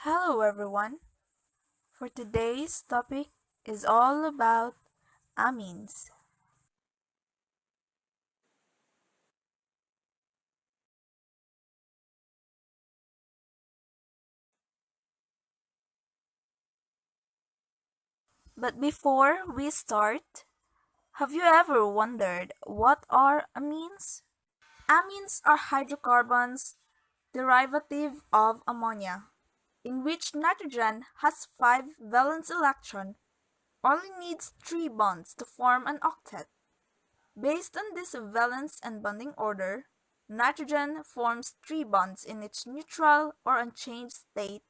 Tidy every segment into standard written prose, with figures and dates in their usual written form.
Hello everyone. For today's topic is all about amines. But before we start, have you ever wondered what are amines? Amines are hydrocarbons derivative of ammonia, in which nitrogen has 5 valence electron, only needs 3 bonds to form an octet. Based on this valence and bonding order, nitrogen forms 3 bonds in its neutral or unchanged state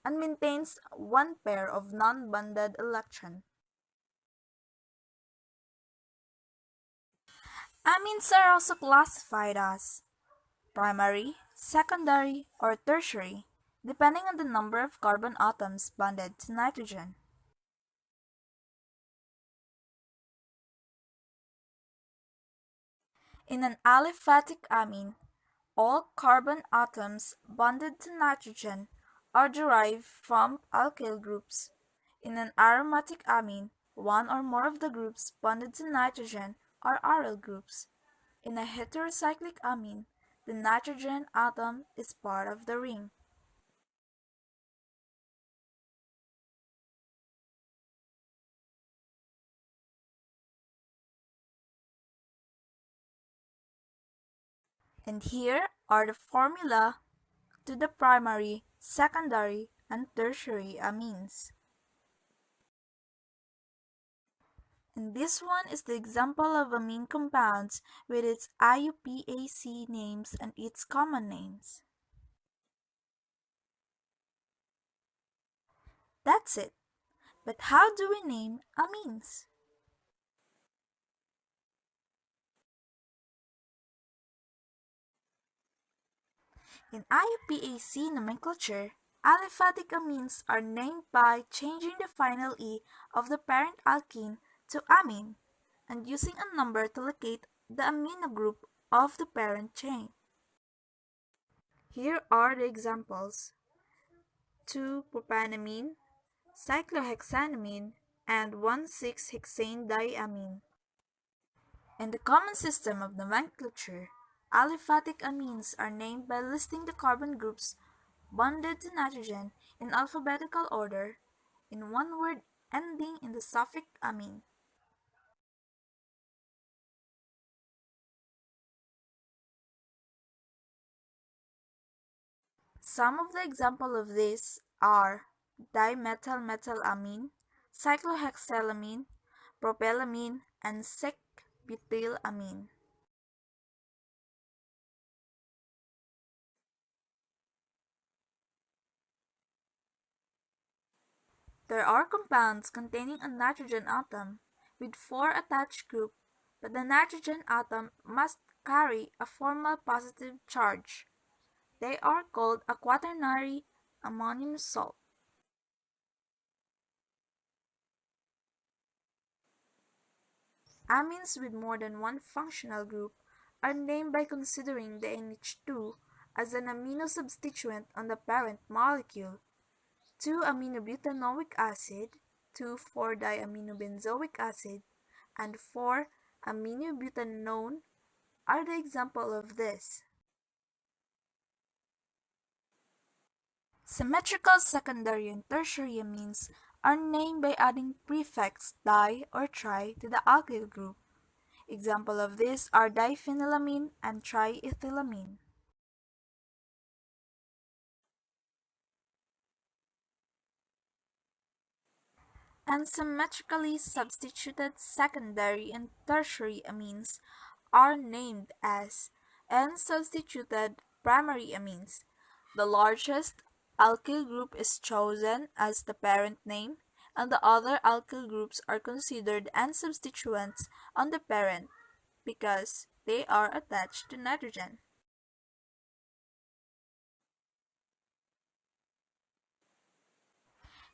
and maintains one pair of non-bonded electrons. Amines are also classified as primary, secondary, or tertiary, depending on the number of carbon atoms bonded to nitrogen. In an aliphatic amine, all carbon atoms bonded to nitrogen are derived from alkyl groups. In an aromatic amine, one or more of the groups bonded to nitrogen are aryl groups. In a heterocyclic amine, the nitrogen atom is part of the ring. And here are the formula to the primary, secondary, and tertiary amines. And this one is the example of amine compounds with its IUPAC names and its common names. That's it. But how do we name amines? In IUPAC nomenclature, aliphatic amines are named by changing the final E of the parent alkene to amine and using a number to locate the amino group of the parent chain. Here are the examples: 2-propanamine, cyclohexanamine, and 1,6-hexane diamine. In the common system of nomenclature, aliphatic amines are named by listing the carbon groups bonded to nitrogen in alphabetical order in one word ending in the suffix amine. Some of the examples of this are dimethylmethylamine, cyclohexylamine, propylamine, and sec-butylamine. There are compounds containing a nitrogen atom with 4 attached groups, but the nitrogen atom must carry a formal positive charge. They are called a quaternary ammonium salt. Amines with more than one functional group are named by considering the NH2 as an amino substituent on the parent molecule: 2-aminobutanoic acid, 2,4-diaminobenzoic acid, and 4-aminobutanone are the example of this. Symmetrical secondary and tertiary amines are named by adding prefix di or tri to the alkyl group. Example of this are diphenylamine and triethylamine. And symmetrically substituted secondary and tertiary amines are named as N-substituted primary amines. The largest alkyl group is chosen as the parent name, and the other alkyl groups are considered N-substituents on the parent because they are attached to nitrogen.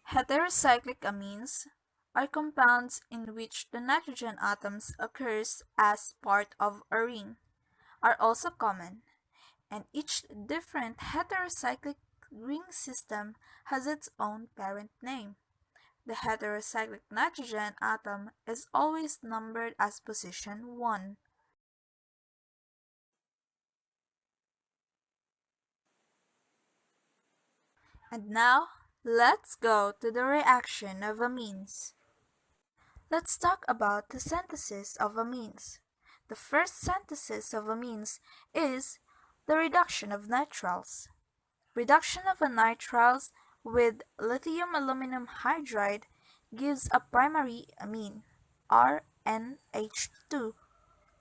Heterocyclic amines are compounds in which the nitrogen atoms occurs as part of a ring, are also common, and each different heterocyclic ring system has its own parent name. The heterocyclic nitrogen atom is always numbered as position 1. And now, let's go to the reaction of amines. Let's talk about the synthesis of amines. The first synthesis of amines is the reduction of nitriles. Reduction of a nitriles with lithium aluminum hydride gives a primary amine, RNH2.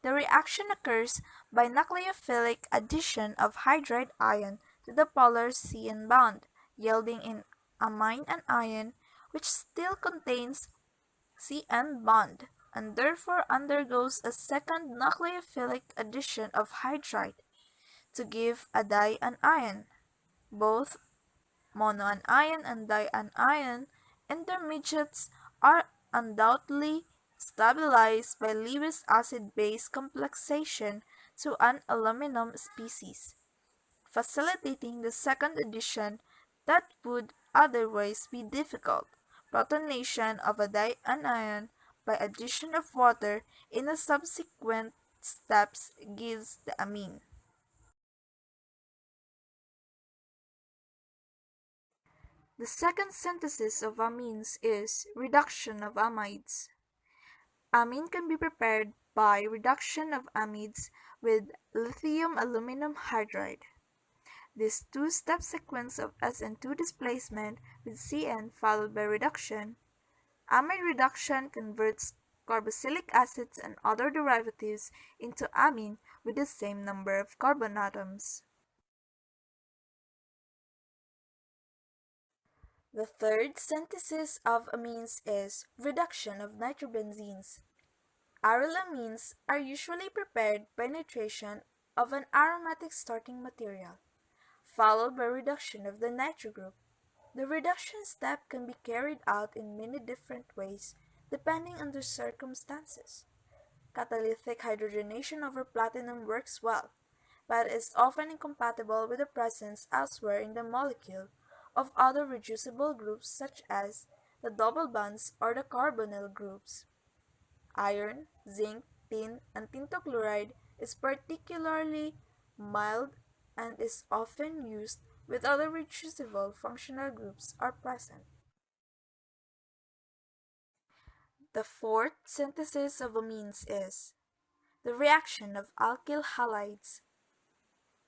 The reaction occurs by nucleophilic addition of hydride ion to the polar CN bond, yielding an amine anion which still contains CN bond and therefore undergoes a second nucleophilic addition of hydride to give a dianion. Both monoanion and dianion intermediates are undoubtedly stabilized by Lewis acid-base complexation to an aluminum species, facilitating the second addition that would otherwise be difficult, protonation of a dianion by addition of water in the subsequent steps gives the amine. The second synthesis of amines is reduction of amides. Amine can be prepared by reduction of amides with lithium aluminum hydride. This two-step sequence of SN2 displacement with CN followed by reduction. Amide reduction converts carboxylic acids and other derivatives into amine with the same number of carbon atoms. The third synthesis of amines is reduction of nitrobenzenes. Arylamines are usually prepared by nitration of an aromatic starting material, followed by reduction of the nitro group. The reduction step can be carried out in many different ways depending on the circumstances. Catalytic hydrogenation over platinum works well, but is often incompatible with the presence elsewhere in the molecule of other reducible groups such as the double bonds or the carbonyl groups. Iron, zinc, tin, and tintochloride is particularly mild and is often used with other reducible functional groups are present. The fourth synthesis of amines is the reaction of alkyl halides.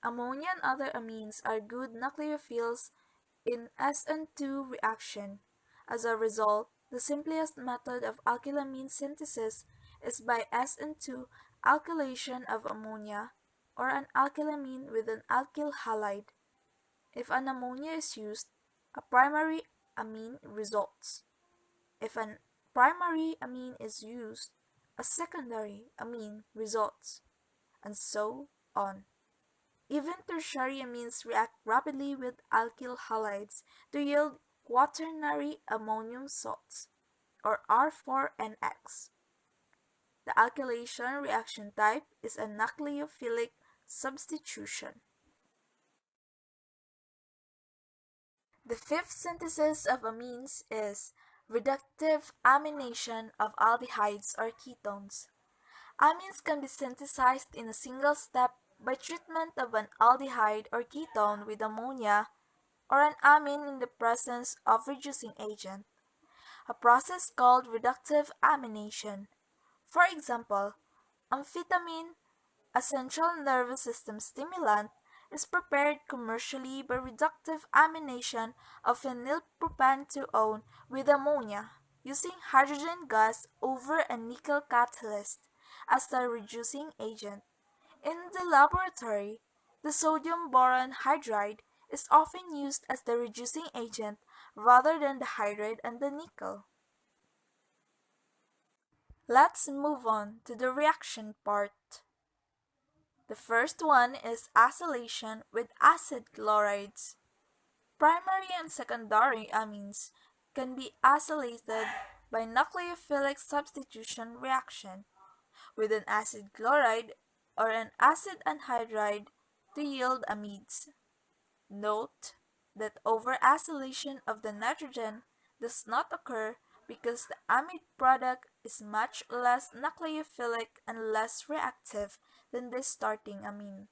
Ammonia and other amines are good nucleophiles in SN2 reaction. As a result, the simplest method of alkylamine synthesis is by SN2 alkylation of ammonia or an alkylamine with an alkyl halide. If an ammonia is used, a primary amine results. If an primary amine is used, a secondary amine results, and so on. Even tertiary amines react rapidly with alkyl halides to yield quaternary ammonium salts, or R4NX. The alkylation reaction type is a nucleophilic substitution. The fifth synthesis of amines is reductive amination of aldehydes or ketones. Amines can be synthesized in a single step by treatment of an aldehyde or ketone with ammonia or an amine in the presence of reducing agent, a process called reductive amination. For example, amphetamine, a central nervous system stimulant, is prepared commercially by reductive amination of phenylpropanedione with ammonia, using hydrogen gas over a nickel catalyst as the reducing agent. In the laboratory, the sodium boron hydride is often used as the reducing agent rather than the hydride and the nickel. Let's move on to the reaction part. The first one is acylation with acid chlorides. Primary and secondary amines can be acylated by nucleophilic substitution reaction with an acid chloride or an acid anhydride to yield amides. Note: that overacylation of the nitrogen does not occur because the amide product is much less nucleophilic and less reactive than the starting amine.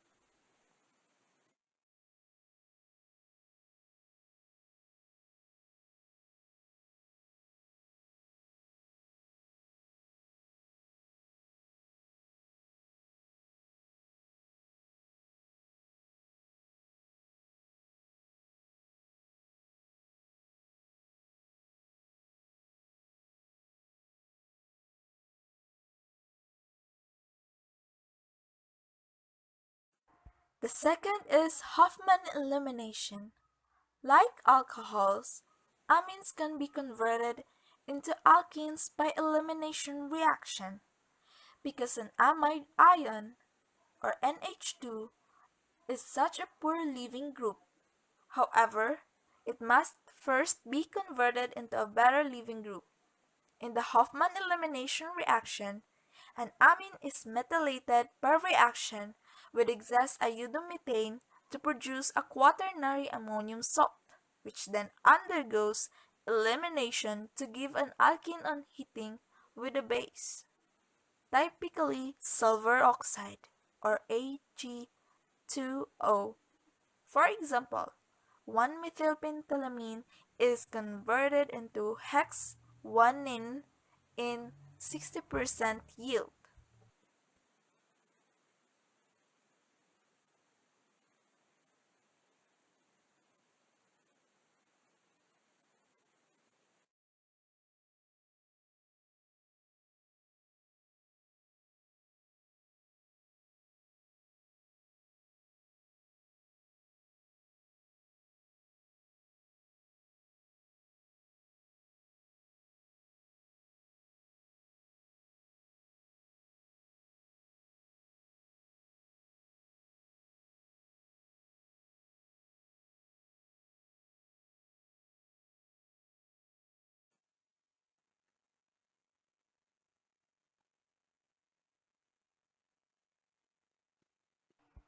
The second is Hofmann elimination. Like alcohols, amines can be converted into alkenes by elimination reaction because an amide ion, or NH2, is such a poor leaving group. However, it must first be converted into a better leaving group. In the Hofmann elimination reaction, an amine is methylated by reaction with excess iodomethane to produce a quaternary ammonium salt, which then undergoes elimination to give an alkene on heating with a base, typically silver oxide or Ag2O. For example, 1-methylpentylamine is converted into hex-1-nin in 60% yield.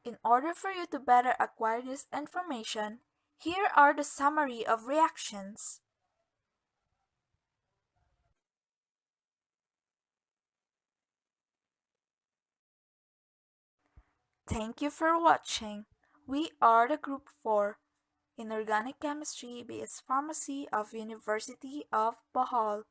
In order for you to better acquire this information, here are the summary of reactions. Thank you for watching. We are the Group 4 in Organic Chemistry BS Pharmacy of University of Bohol.